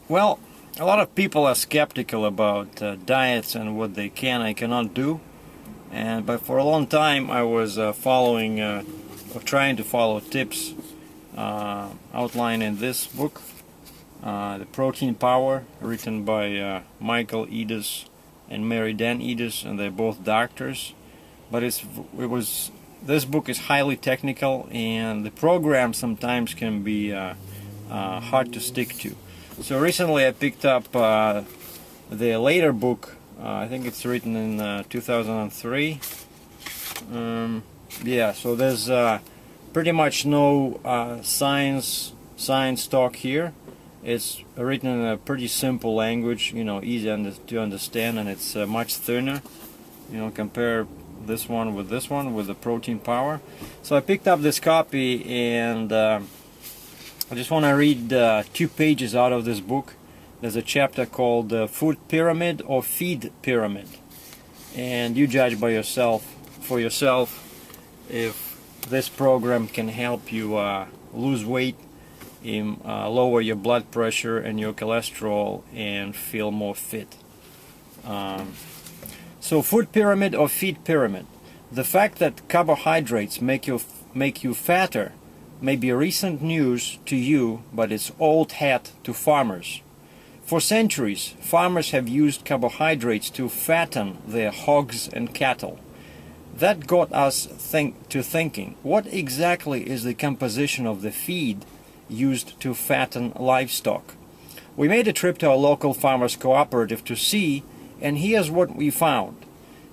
Well, a lot of people are skeptical about diets and what they can and cannot do. But for a long time, I was following or trying to follow tips outlined in this book, The Protein Power, written by Michael Eades and Mary Dan Eades, and they're both doctors. But this book is highly technical, and the program sometimes can be hard to stick to. So recently I picked up the later book. I think it's written in 2003. Yeah, so there's pretty much no science talk here. It's written in a pretty simple language, easy to understand, and it's much thinner. Compare this one with the Protein Power. So I picked up this copy, and I just want to read 2 pages out of this book. There's a chapter called Food Pyramid or Feed Pyramid, and you judge for yourself if this program can help you lose weight, lower your blood pressure and your cholesterol, and feel more fit. So food pyramid or feed pyramid. The fact that carbohydrates make you fatter may be recent news to you, but it's old hat to farmers. For centuries, farmers have used carbohydrates to fatten their hogs and cattle. That got us to thinking, what exactly is the composition of the feed used to fatten livestock? We made a trip to our local farmers cooperative to see, and here's what we found.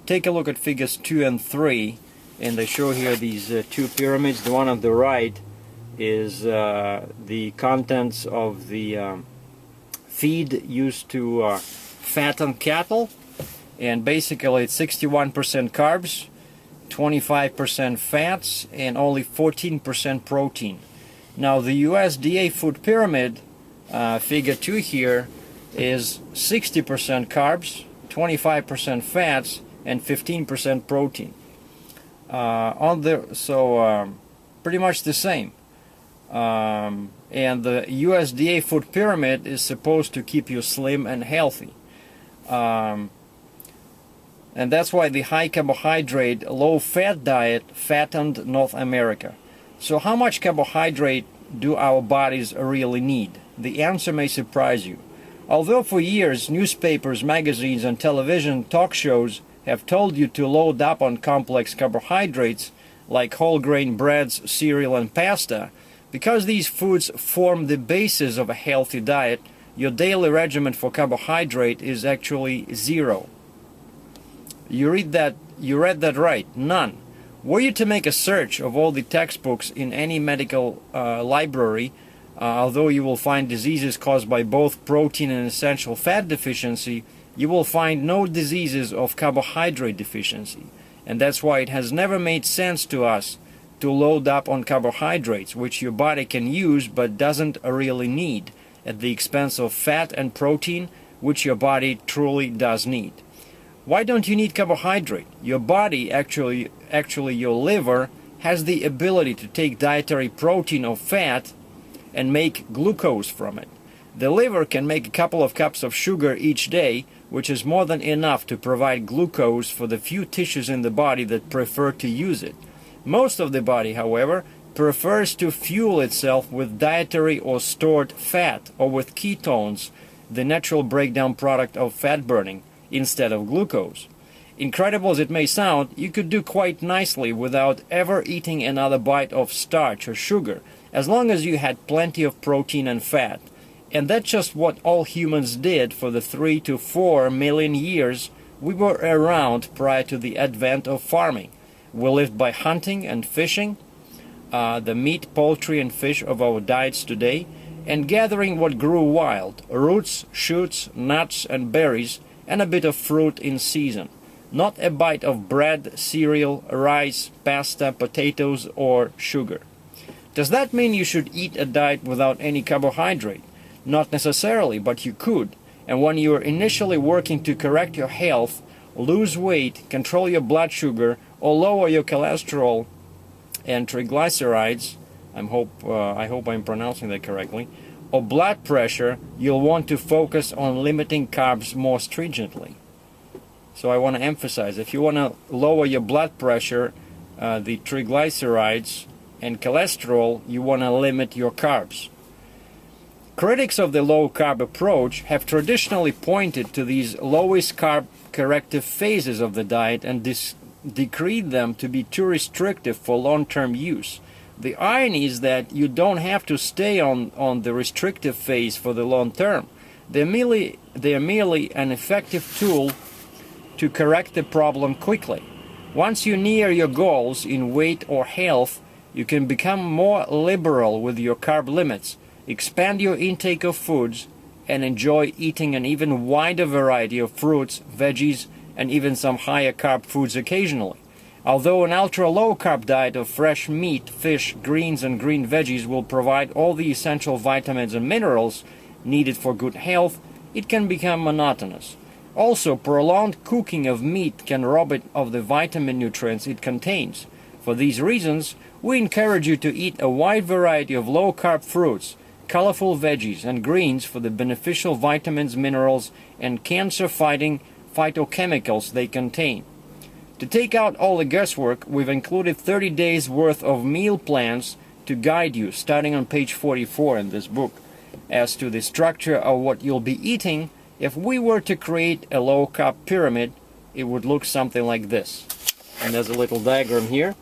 Take a look at figures 2 and 3, and they show here these 2 pyramids. The one on the right is the contents of the feed used to fatten cattle, and basically it's 61% carbs, 25% fats, and only 14% protein. Now the USDA food pyramid, figure 2 here, is 60% carbs, 25% fats, and 15% protein. Pretty much the same. And the USDA food pyramid is supposed to keep you slim and healthy. And that's why the high carbohydrate, low fat diet fattened North America. So how much carbohydrate do our bodies really need? The answer may surprise you. Although for years newspapers, magazines, and television talk shows have told you to load up on complex carbohydrates like whole grain breads, cereal, and pasta, because these foods form the basis of a healthy diet, your daily regimen for carbohydrate is actually 0. You read that right, none. Were you to make a search of all the textbooks in any medical library, although you will find diseases caused by both protein and essential fat deficiency, you will find no diseases of carbohydrate deficiency. And that's why it has never made sense to us to load up on carbohydrates, which your body can use but doesn't really need, at the expense of fat and protein, which your body truly does need. Why don't you need carbohydrate? Your body, actually your liver, has the ability to take dietary protein or fat and make glucose from it. The liver can make a couple of cups of sugar each day, which is more than enough to provide glucose for the few tissues in the body that prefer to use it. Most of the body, however, prefers to fuel itself with dietary or stored fat, or with ketones, the natural breakdown product of fat burning, instead of glucose. Incredible as it may sound, you could do quite nicely without ever eating another bite of starch or sugar, as long as you had plenty of protein and fat. And that's just what all humans did for the 3 to 4 million years we were around prior to the advent of farming. We lived by hunting and fishing, the meat, poultry, and fish of our diets today, and gathering what grew wild, roots, shoots, nuts, and berries, and a bit of fruit in season. Not a bite of bread, cereal, rice, pasta, potatoes, or sugar. Does that mean you should eat a diet without any carbohydrate? Not necessarily, but you could. And when you are initially working to correct your health, lose weight, control your blood sugar, or lower your cholesterol and triglycerides, I hope I'm pronouncing that correctly, or blood pressure, you'll want to focus on limiting carbs more stringently. So I want to emphasize, if you want to lower your blood pressure, the triglycerides and cholesterol, you want to limit your carbs. Critics of the low-carb approach have traditionally pointed to these lowest carb corrective phases of the diet and decreed them to be too restrictive for long-term use. The irony is that you don't have to stay on the restrictive phase for the long term. They're merely an effective tool to correct the problem quickly. Once you near your goals in weight or health, you can become more liberal with your carb limits, expand your intake of foods, and enjoy eating an even wider variety of fruits, veggies, and even some higher carb foods occasionally. Although an ultra-low carb diet of fresh meat, fish, greens, and green veggies will provide all the essential vitamins and minerals needed for good health, it can become monotonous. Also, prolonged cooking of meat can rob it of the vitamin nutrients it contains. For these reasons, we encourage you to eat a wide variety of low-carb fruits, colorful veggies, and greens for the beneficial vitamins, minerals, and cancer-fighting phytochemicals they contain. To take out all the guesswork, we've included 30 days worth of meal plans to guide you, starting on page 44 in this book, as to the structure of what you'll be eating. If we were to create a low-carb pyramid, it would look something like this. And there's a little diagram here.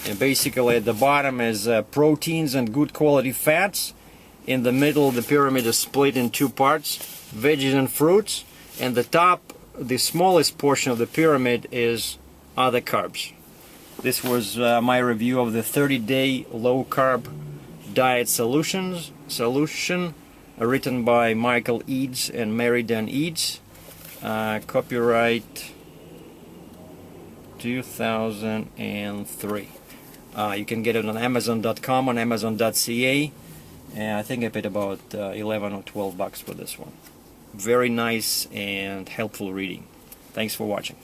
And basically at the bottom is proteins and good quality fats. In the middle, the pyramid is split in two parts, veggies and fruits. And the top, the smallest portion of the pyramid, is other carbs. This was my review of the 30-day low-carb diet solution written by Michael Eades and Mary Dan Eades. Copyright 2003. You can get it on Amazon.com, on Amazon.ca, and I think I paid about 11 or 12 bucks for this one. Very nice and helpful reading. Thanks for watching.